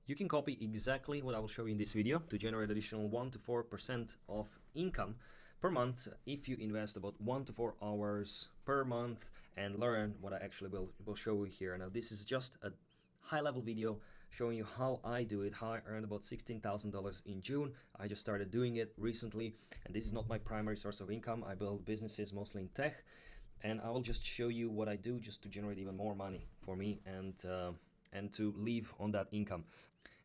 You can copy exactly what I will show you in this video to generate additional 1 to 4% of income per month if you invest about 1 to 4 hours per month and learn what I actually will show you here. Now this is just a high-level video showing you how I do it, how I earned about $16,000 in June. I just started doing it recently, and this is not my primary source of income. I build businesses mostly in tech, and I will just show you what I do just to generate even more money for me and to live on that income.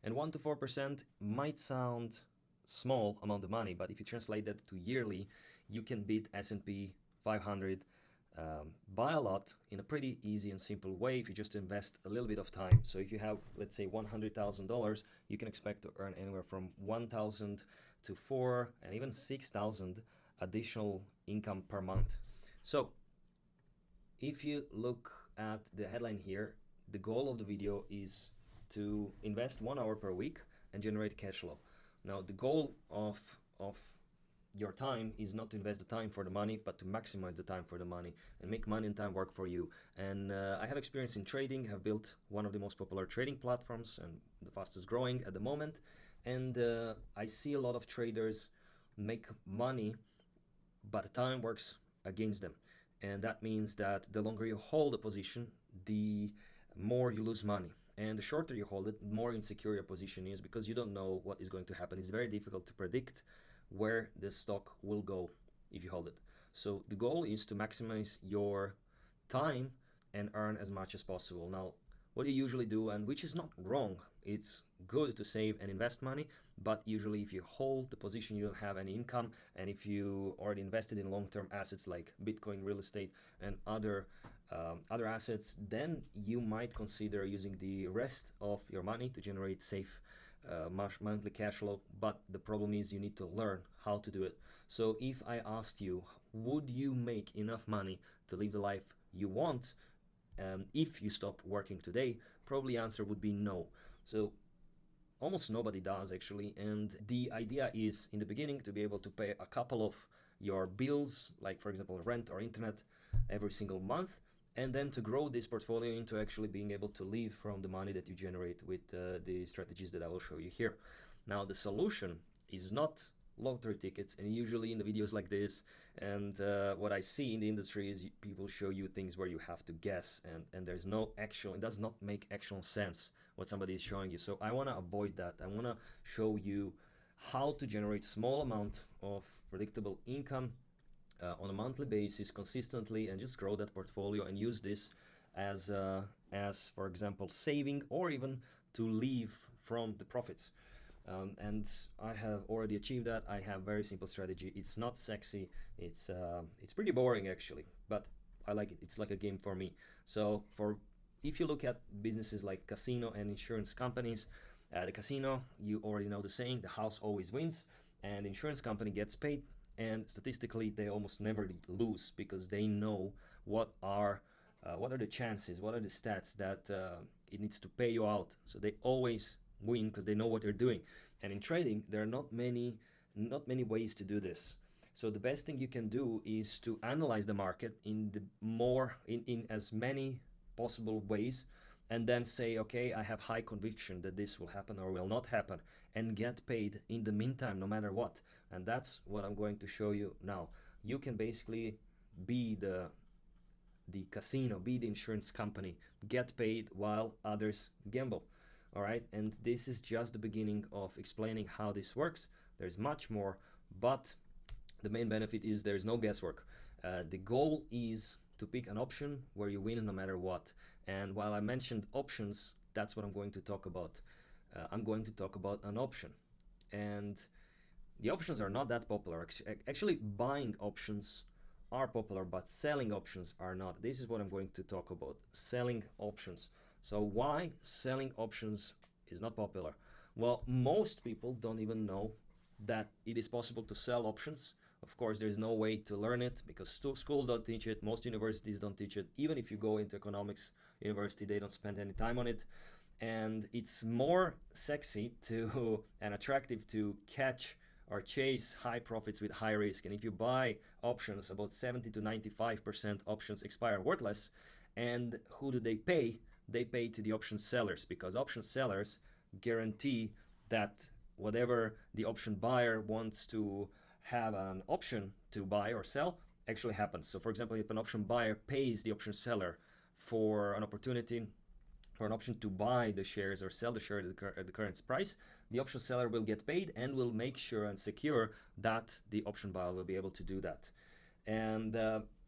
And 1 to 4% might sound small amount of money, but if you translate that to yearly, you can beat S&P 500 by a lot in a pretty easy and simple way if you just invest a little bit of time. So if you have, let's say, $100,000, you can expect to earn anywhere from 1,000 to 4 and even 6,000 additional income per month. So if you look at the headline here, the goal of the video is to invest 1 hour per week and generate cash flow. Now the goal of your time is not to invest the time for the money, but to maximize the time for the money and make money and time work for you. And I have experience in trading, have built one of the most popular trading platforms and the fastest growing at the moment. And I see a lot of traders make money, but the time works against them. And that means that the longer you hold a position, the more you lose money. And the shorter you hold it, the more insecure your position is because you don't know what is going to happen. It's very difficult to predict where the stock will go if you hold it. So the goal is to maximize your time and earn as much as possible. Now, what you usually do, and which is not wrong, it's good to save and invest money, but usually if you hold the position, you don't have any income, and if you already invested in long-term assets like Bitcoin, real estate, and other assets, then you might consider using the rest of your money to generate safe monthly cash flow. But the problem is you need to learn how to do it. So if I asked you, would you make enough money to live the life you want if you stop working today, probably the answer would be no. So almost nobody does actually, and the idea is in the beginning to be able to pay a couple of your bills, like for example rent or internet, every single month, and then to grow this portfolio into actually being able to live from the money that you generate with the strategies that I will show you here. Now the solution is not lottery tickets, and usually in the videos like this and what I see in the industry is people show you things where you have to guess, and there's no actual, it does not make actual sense what somebody is showing you. So I want to avoid that. I want to show you how to generate small amount of predictable income on a monthly basis consistently, and just grow that portfolio and use this as for example saving, or even to live from the profits. And I have already achieved that. I have very simple strategy. It's not sexy. It's pretty boring actually, but I like it. It's like a game for me. So if you look at businesses like casino and insurance companies, the casino, you already know the saying, the house always wins, and the insurance company gets paid, and statistically they almost never lose because they know what are the chances, what are the stats that it needs to pay you out. So they always win because they know what they're doing. And in trading, there are not many ways to do this. So the best thing you can do is to analyze the market in as many possible ways, and then say, okay, I have high conviction that this will happen or will not happen, and get paid in the meantime no matter what. And that's what I'm going to show you now. You can basically be the casino, be the insurance company, get paid while others gamble. All right, and this is just the beginning of explaining how this works. There's much more, but the main benefit is there's no guesswork. The goal is to pick an option where you win no matter what. And while I mentioned options, that's what I'm going to talk about. I'm going to talk about an option, and the options are not that popular. Actually, buying options are popular, but selling options are not. This is what I'm going to talk about, selling options. So why selling options is not popular? Well, most people don't even know that it is possible to sell options. Of course, there's no way to learn it because schools don't teach it. Most universities don't teach it. Even if you go into economics university, they don't spend any time on it. And it's more sexy and attractive to catch or chase high profits with high risk. And if you buy options, about 70 to 95% options expire worthless. And who do they pay? They pay to the option sellers, because option sellers guarantee that whatever the option buyer wants to have an option to buy or sell actually happens. So for example, if an option buyer pays the option seller for an opportunity, for an option to buy the shares or sell the shares at the current price, the option seller will get paid and will make sure and secure that the option buyer will be able to do that. And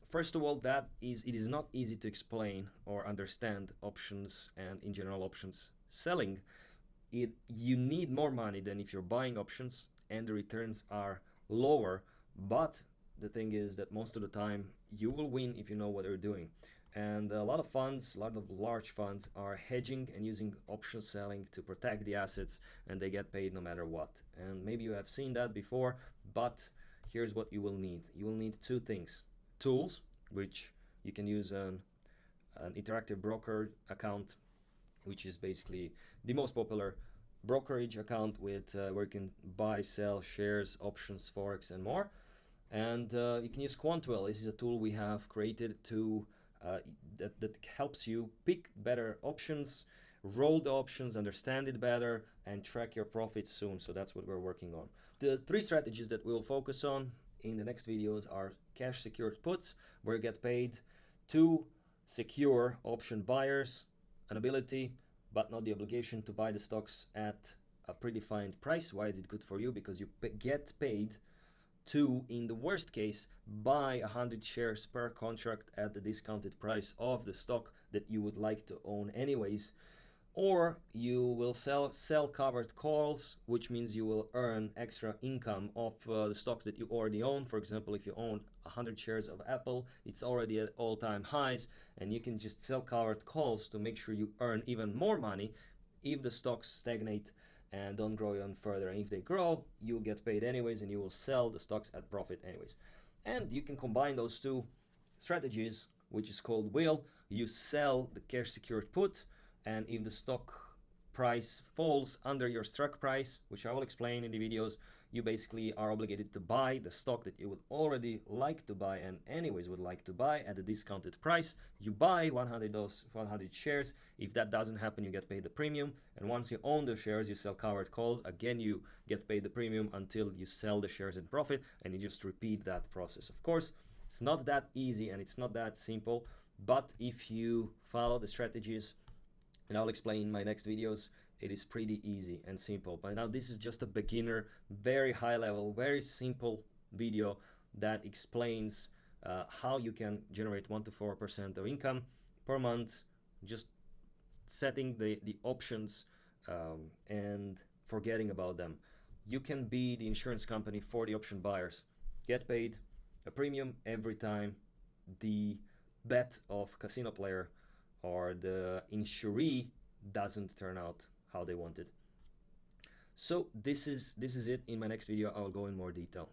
first of all, it is not easy to explain or understand options, and in general options selling. You need more money than if you're buying options, and the returns are lower, but the thing is that most of the time you will win if you know what you're doing. And a lot of funds, a lot of large funds are hedging and using option selling to protect the assets, and they get paid no matter what. And maybe you have seen that before, but here's what you will need. You will need two things: tools, which you can use an Interactive Broker account, which is basically the most popular brokerage account with where you can buy, sell shares, options, forex, and more. And you can use QuantWheel. This is a tool we have created to that helps you pick better options, roll the options, understand it better, and track your profits soon. So that's what we're working on. The three strategies that we'll focus on in the next videos are cash secured puts, where you get paid to secure option buyers an ability but not the obligation to buy the stocks at a predefined price. Why is it good for you? Because you get paid to, in the worst case, buy 100 shares per contract at the discounted price of the stock that you would like to own anyways. Or you will sell covered calls, which means you will earn extra income of the stocks that you already own. For example, if you own 100 shares of Apple, it's already at all-time highs, and you can just sell covered calls to make sure you earn even more money if the stocks stagnate and don't grow even further. And if they grow, you'll get paid anyways, and you will sell the stocks at profit anyways. And you can combine those two strategies, which is called wheel. You sell the cash secured put, and if the stock price falls under your strike price, which I will explain in the videos, you basically are obligated to buy the stock that you would already like to buy and anyways would like to buy at a discounted price. You buy 100 shares. If that doesn't happen, you get paid the premium. And once you own the shares, you sell covered calls. Again, you get paid the premium until you sell the shares in profit, and you just repeat that process. Of course, it's not that easy and it's not that simple, but if you follow the strategies, and I'll explain in my next videos, it is pretty easy and simple. But now this is just a beginner, very high level, very simple video that explains how you can generate 1 to 4% of income per month, just setting the options and forgetting about them. You can be the insurance company for the option buyers. Get paid a premium every time the bet of casino player or the insuree doesn't turn out how they wanted. So this is it. In my next video, I will go in more detail.